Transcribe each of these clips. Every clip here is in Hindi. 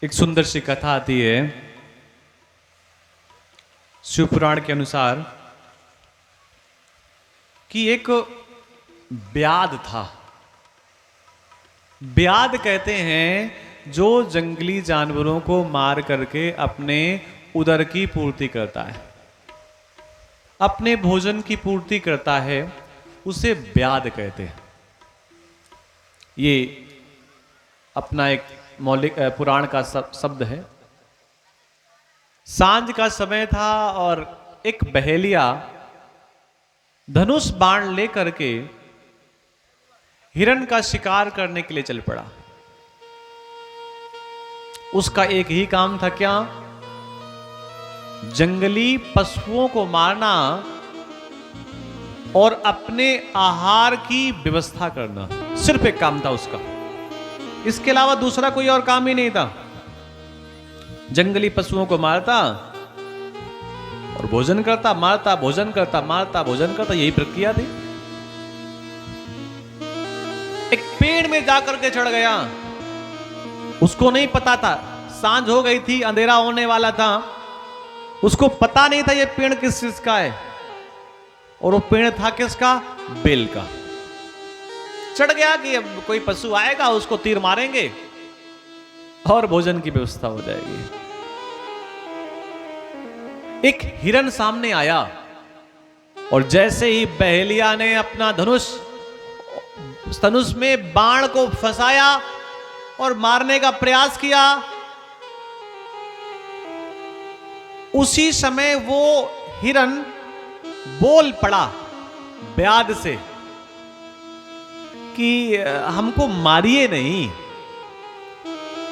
एक सुंदर सी कथा आती है शिव पुराण के अनुसार कि एक ब्याद था। ब्याद कहते हैं जो जंगली जानवरों को मार करके अपने उदर की पूर्ति करता है, अपने भोजन की पूर्ति करता है, उसे ब्याद कहते हैं। ये अपना एक मौलिक पुराण का शब्द है। सांझ का समय था और एक बहेलिया धनुष बाण लेकर के हिरण का शिकार करने के लिए चल पड़ा। उसका एक ही काम था, क्या? जंगली पशुओं को मारना और अपने आहार की व्यवस्था करना, सिर्फ एक काम था उसका। इसके अलावा दूसरा कोई और काम ही नहीं था। जंगली पशुओं को मारता और भोजन करता, मारता भोजन करता, मारता भोजन करता, यही प्रक्रिया थी। एक पेड़ में जाकर के चढ़ गया। उसको नहीं पता था, सांझ हो गई थी, अंधेरा होने वाला था। उसको पता नहीं था ये पेड़ किस चीज का है, और वो पेड़ था किसका? बेल का। चढ़ गया कि अब कोई पशु आएगा, उसको तीर मारेंगे और भोजन की व्यवस्था हो जाएगी। एक हिरण सामने आया और जैसे ही बहेलिया ने अपना धनुष में बाण को फंसाया और मारने का प्रयास किया, उसी समय वो हिरण बोल पड़ा ब्याद से कि हमको मारिए नहीं।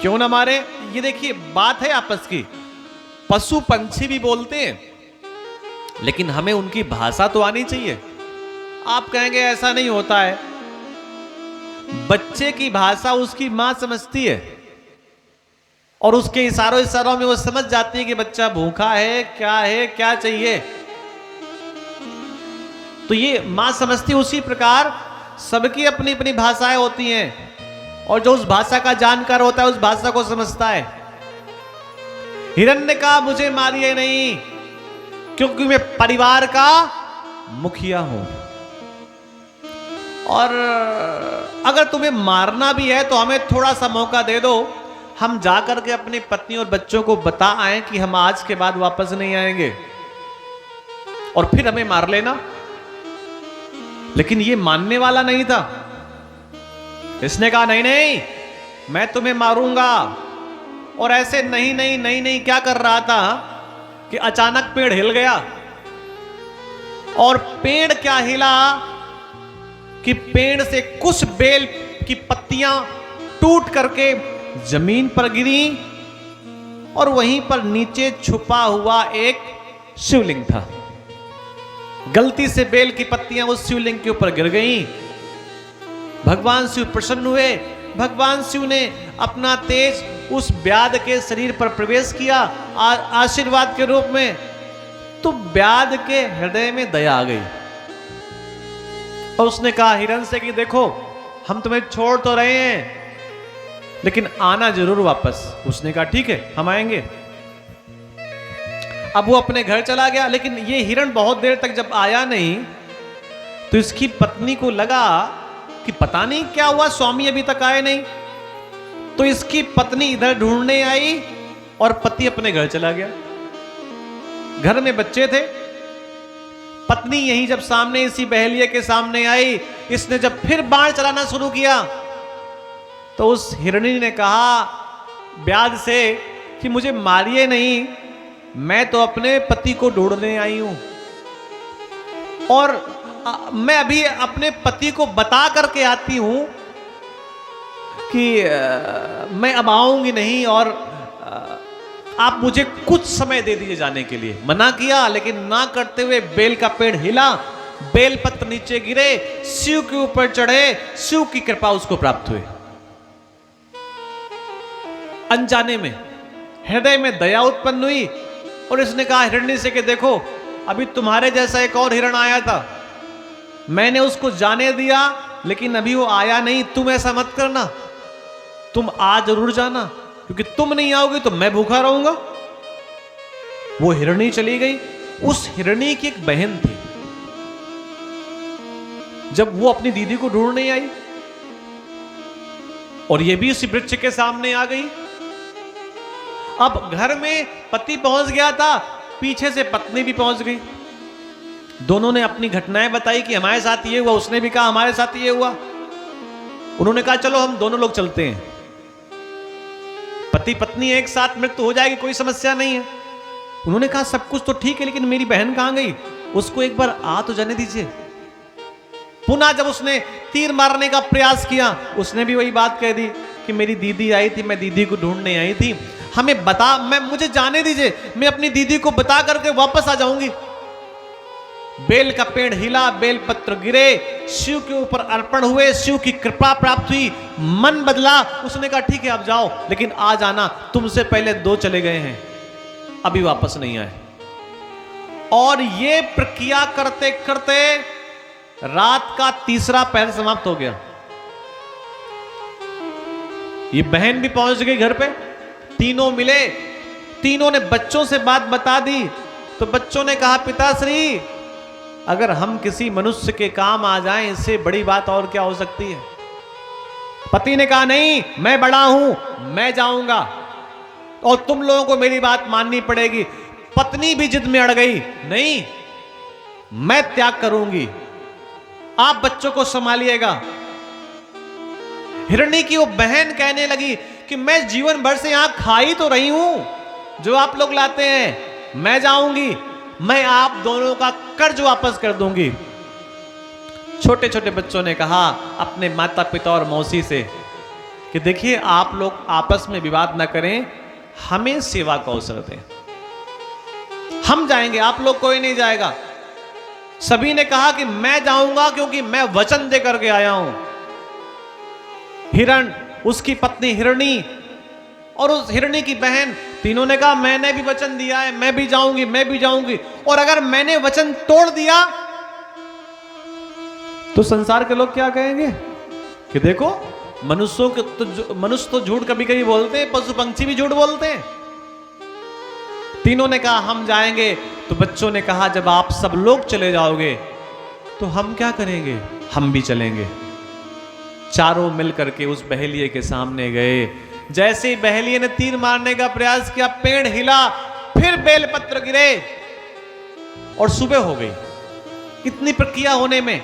क्यों ना मारे? ये देखिए बात है आपस की। पशु पंछी भी बोलते हैं, लेकिन हमें उनकी भाषा तो आनी चाहिए। आप कहेंगे ऐसा नहीं होता है। बच्चे की भाषा उसकी मां समझती है और उसके इशारों में वो समझ जाती है कि बच्चा भूखा है, क्या चाहिए। तो ये मां समझती है। उसी प्रकार सबकी अपनी अपनी भाषाएं होती हैं और जो उस भाषा का जानकार होता है उस भाषा को समझता है। हिरण ने कहा मुझे मारिए नहीं, क्योंकि मैं परिवार का मुखिया हूं, और अगर तुम्हें मारना भी है तो हमें थोड़ा सा मौका दे दो। हम जाकर के अपनी पत्नी और बच्चों को बता आए कि हम आज के बाद वापस नहीं आएंगे, और फिर हमें मार लेना। लेकिन ये मानने वाला नहीं था। इसने कहा नहीं नहीं, मैं तुम्हें मारूंगा। और ऐसे नहीं क्या कर रहा था कि अचानक पेड़ हिल गया। और पेड़ क्या हिला कि पेड़ से कुछ बेल की पत्तियां टूट करके जमीन पर गिरी, और वहीं पर नीचे छुपा हुआ एक शिवलिंग था। गलती से बेल की पत्तियां उस शिवलिंग के ऊपर गिर गईं। भगवान शिव प्रसन्न हुए। भगवान शिव ने अपना तेज उस ब्याद के शरीर पर प्रवेश किया आशीर्वाद के रूप में। तो ब्याद के हृदय में दया आ गई और उसने कहा हिरण से कि देखो, हम तुम्हें छोड़ तो रहे हैं, लेकिन आना जरूर वापस। उसने कहा ठीक है, हम आएंगे। अब वो अपने घर चला गया। लेकिन ये हिरण बहुत देर तक जब आया नहीं, तो इसकी पत्नी को लगा कि पता नहीं क्या हुआ, स्वामी अभी तक आए नहीं। तो इसकी पत्नी इधर ढूंढने आई और पति अपने घर चला गया। घर में बच्चे थे। पत्नी यहीं जब सामने इसी बहेलिये के सामने आई, इसने जब फिर बाण चलाना शुरू किया, तो उस हिरणी ने कहा ब्याद से कि मुझे मारिए नहीं, मैं तो अपने पति को ढूंढने आई हूं, और मैं अभी अपने पति को बता करके आती हूं कि मैं अब आऊंगी नहीं, और आप मुझे कुछ समय दे दीजिए जाने के लिए। मना किया, लेकिन ना करते हुए बेल का पेड़ हिला, बेल पत्र नीचे गिरे, शिव के ऊपर चढ़े, शिव की कृपा उसको प्राप्त हुई। अनजाने में हृदय में दया उत्पन्न हुई और इसने कहा हिरणी से कि देखो, अभी तुम्हारे जैसा एक और हिरण आया था, मैंने उसको जाने दिया, लेकिन अभी वो आया नहीं। तुम ऐसा मत करना, तुम आ जरूर जाना, क्योंकि तुम नहीं आओगी तो मैं भूखा रहूंगा। वो हिरणी चली गई। उस हिरणी की एक बहन थी, जब वो अपनी दीदी को ढूंढने आई और ये भी उसी वृक्ष के सामने आ गई। अब घर में पति पहुंच गया था, पीछे से पत्नी भी पहुंच गई। दोनों ने अपनी घटनाएं बताई कि हमारे साथ ये हुआ, उसने भी कहा हमारे साथ ये हुआ। उन्होंने कहा चलो हम दोनों लोग चलते हैं, पति पत्नी एक साथ मृत्यु हो जाएगी, कोई समस्या नहीं है। उन्होंने कहा सब कुछ तो ठीक है, लेकिन मेरी बहन कहां गई, उसको एक बार आ तो जाने दीजिए। पुनः जब उसने तीर मारने का प्रयास किया, उसने भी वही बात कह दी कि मेरी दीदी आई थी, मैं दीदी को ढूंढने आई थी, हमें बता, मुझे जाने दीजिए, मैं अपनी दीदी को बता करके वापस आ जाऊंगी। बेल का पेड़ हिला, बेल पत्र गिरे, शिव के ऊपर अर्पण हुए, शिव की कृपा प्राप्त हुई, मन बदला। उसने कहा ठीक है आप जाओ, लेकिन आ जाना, तुमसे पहले 2 चले गए हैं, अभी वापस नहीं आए। और ये प्रक्रिया करते करते रात का 3रा पहर समाप्त हो गया। ये बहन भी पहुंच गई घर पे, तीनों मिले, तीनों ने बच्चों से बात बता दी। तो बच्चों ने कहा पिताश्री, अगर हम किसी मनुष्य के काम आ जाएं, इससे बड़ी बात और क्या हो सकती है। पति ने कहा नहीं, मैं बड़ा हूं, मैं जाऊंगा और तुम लोगों को मेरी बात माननी पड़ेगी। पत्नी भी जिद में अड़ गई, नहीं मैं त्याग करूंगी, आप बच्चों को संभालिएगा। हिरणी की वो बहन कहने लगी कि मैं जीवन भर से यहां खाई तो रही हूं जो आप लोग लाते हैं, मैं जाऊंगी, मैं आप दोनों का कर्ज वापस कर दूंगी। छोटे छोटे बच्चों ने कहा अपने माता पिता और मौसी से कि देखिए आप लोग आपस में विवाद ना करें, हमें सेवा का अवसर दें, हम जाएंगे, आप लोग कोई नहीं जाएगा। सभी ने कहा कि मैं जाऊंगा क्योंकि मैं वचन दे करके आया हूं। हिरण, उसकी पत्नी हिरणी और उस हिरणी की बहन, तीनों ने कहा मैंने भी वचन दिया है, मैं भी जाऊंगी, मैं भी जाऊंगी। और अगर मैंने वचन तोड़ दिया तो संसार के लोग क्या कहेंगे कि देखो मनुष्यों के तो, मनुष्य तो झूठ कभी कभी बोलते हैं, पशु पंछी भी झूठ बोलते हैं। तीनों ने कहा हम जाएंगे। तो बच्चों ने कहा जब आप सब लोग चले जाओगे तो हम क्या करेंगे, हम भी चलेंगे। चारों मिलकर के उस बहेलिये के सामने गए। जैसे ही बहेलिये ने तीर मारने का प्रयास किया, पेड़ हिला, फिर बेलपत्र गिरे और सुबह हो गई। इतनी प्रक्रिया होने में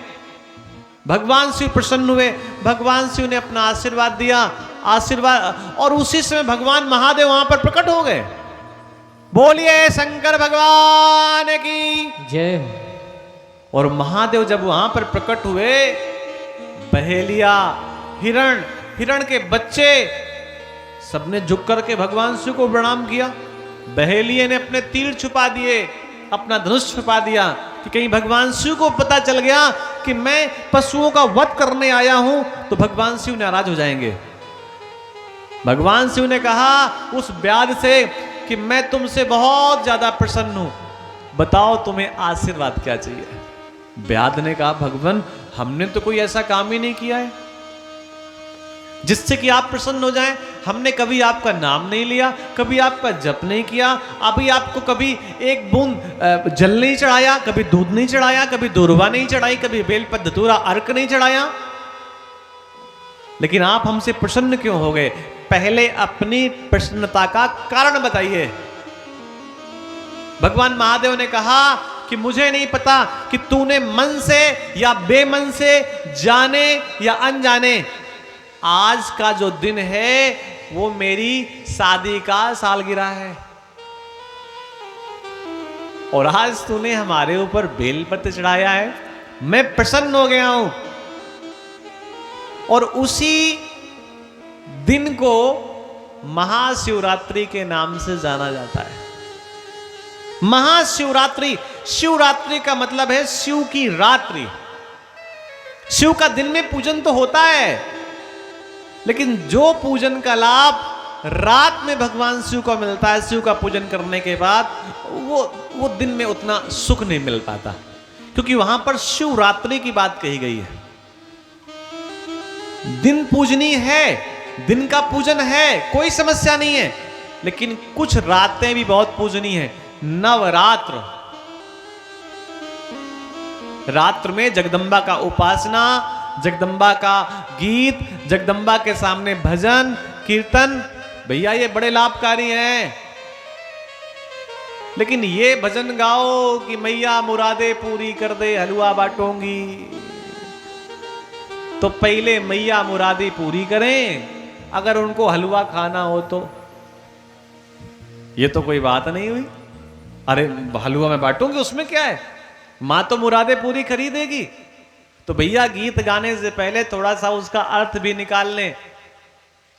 भगवान शिव प्रसन्न हुए। भगवान शिव ने अपना आशीर्वाद दिया, आशीर्वाद, और उसी समय भगवान महादेव वहां पर प्रकट हो गए। बोलिए शंकर भगवान की जय। और महादेव जब वहां पर प्रकट हुए, बहेलिया, हिरण, हिरण के बच्चे सबने झुक करके भगवान शिव को प्रणाम किया। बहेलिये ने अपने तीर छुपा दिए, अपना धनुष छुपा दिया कि कहीं भगवान शिव को पता चल गया कि मैं पशुओं का वध करने आया हूं तो भगवान शिव नाराज हो जाएंगे। भगवान शिव ने कहा उस व्याध से कि मैं तुमसे बहुत ज्यादा प्रसन्न हूं, बताओ तुम्हें आशीर्वाद क्या चाहिए। व्याध ने कहा भगवान हमने तो कोई ऐसा काम ही नहीं किया है जिससे कि आप प्रसन्न हो जाएं। हमने कभी आपका नाम नहीं लिया, कभी आपका जप नहीं किया, अभी आपको कभी एक बूंद जल नहीं चढ़ाया, कभी दूध नहीं चढ़ाया, कभी दूर्वा नहीं चढ़ाई, कभी बेलपत्र धतूरा अर्क नहीं चढ़ाया, लेकिन आप हमसे प्रसन्न क्यों हो गए? पहले अपनी प्रसन्नता का कारण बताइए। भगवान महादेव ने कहा कि मुझे नहीं पता कि तूने मन से या बेमन से, जाने या अनजाने, आज का जो दिन है वो मेरी शादी का सालगिरह है और आज तूने हमारे ऊपर बेलपत्र चढ़ाया है, मैं प्रसन्न हो गया हूं। और उसी दिन को महाशिवरात्रि के नाम से जाना जाता है। महाशिवरात्रि, शिवरात्रि का मतलब है शिव की रात्रि। शिव का दिन में पूजन तो होता है, लेकिन जो पूजन का लाभ रात में भगवान शिव को मिलता है, शिव का पूजन करने के बाद, वो दिन में उतना सुख नहीं मिल पाता, क्योंकि वहां पर शिवरात्रि की बात कही गई है। दिन पूजनीय है, दिन का पूजन है, कोई समस्या नहीं है, लेकिन कुछ रातें भी बहुत पूजनी है। नवरात्र, रात्र में जगदम्बा का उपासना, जगदम्बा का गीत, जगदम्बा के सामने भजन कीर्तन, भैया ये बड़े लाभकारी हैं। लेकिन ये भजन गाओ कि मैया मुरादे पूरी कर दे, हलवा बांटूंगी, तो पहले मैया मुरादी पूरी करें, अगर उनको हलवा खाना हो तो। ये तो कोई बात नहीं हुई। अरे हलवा मैं बांटूंगी, उसमें क्या है, मां तो मुरादे पूरी खरीदेगी। तो भैया गीत गाने से पहले थोड़ा सा उसका अर्थ भी निकाल लें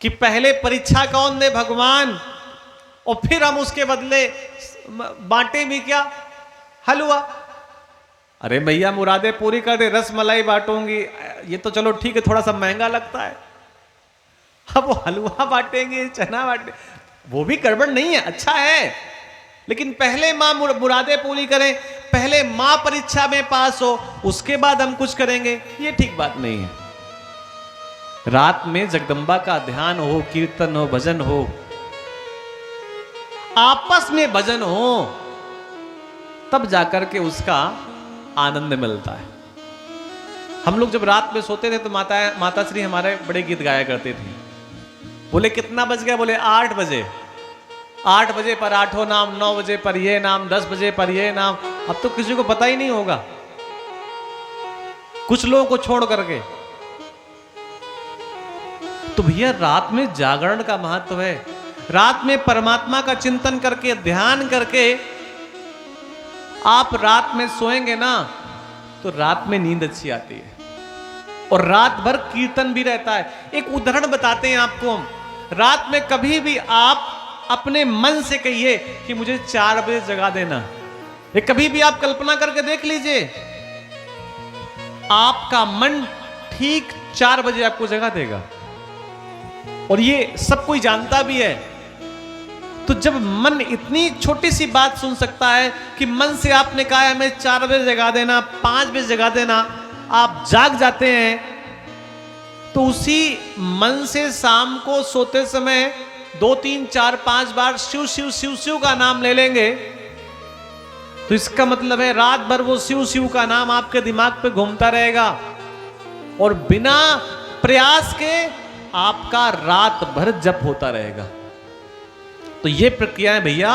कि पहले परीक्षा कौन दे, भगवान, और फिर हम उसके बदले बांटे भी क्या, हलवा। अरे भैया मुरादे पूरी कर दे, रस मलाई बांटूंगी, ये तो चलो ठीक है, थोड़ा सा महंगा लगता है। अब वो हलवा बांटेंगे, चना बांटे, वो भी गड़बड़ नहीं है, अच्छा है, लेकिन पहले मां मुरादे पूरी करें, पहले मां परीक्षा में पास हो, उसके बाद हम कुछ करेंगे, ये ठीक बात नहीं है। रात में जगदम्बा का ध्यान हो, कीर्तन हो, भजन हो, आपस में भजन हो, तब जाकर के उसका आनंद मिलता है। हम लोग जब रात में सोते थे तो माता श्री हमारे बड़े गीत गाया करते थे। बोले कितना बज गया, बोले 8 बजे। 8 बजे पर आठों नाम, 9 बजे पर ये नाम, 10 बजे पर ये नाम। अब तो किसी को पता ही नहीं होगा, कुछ लोगों को छोड़ करके। तो भैया रात में जागरण का महत्व है। रात में परमात्मा का चिंतन करके, ध्यान करके आप रात में सोएंगे ना, तो रात में नींद अच्छी आती है, और रात भर कीर्तन भी रहता है। एक उदाहरण बताते हैं आपको हम। रात में कभी भी आप अपने मन से कहिए कि मुझे 4 बजे जगा देना। ये कभी भी आप कल्पना करके देख लीजिए, आपका मन ठीक 4 बजे आपको जगा देगा, और ये सब कोई जानता भी है। तो जब मन इतनी छोटी सी बात सुन सकता है कि मन से आपने कहा है हमें 4 बजे जगा देना, 5 बजे जगा देना, आप जाग जाते हैं, तो उसी मन से शाम को सोते समय 2, 3, 4, 5 बार शिव शिव शिव शिव का नाम ले लेंगे, तो इसका मतलब है रात भर वो शिव शिव का नाम आपके दिमाग पे घूमता रहेगा, और बिना प्रयास के आपका रात भर जप होता रहेगा। तो ये प्रक्रिया है भैया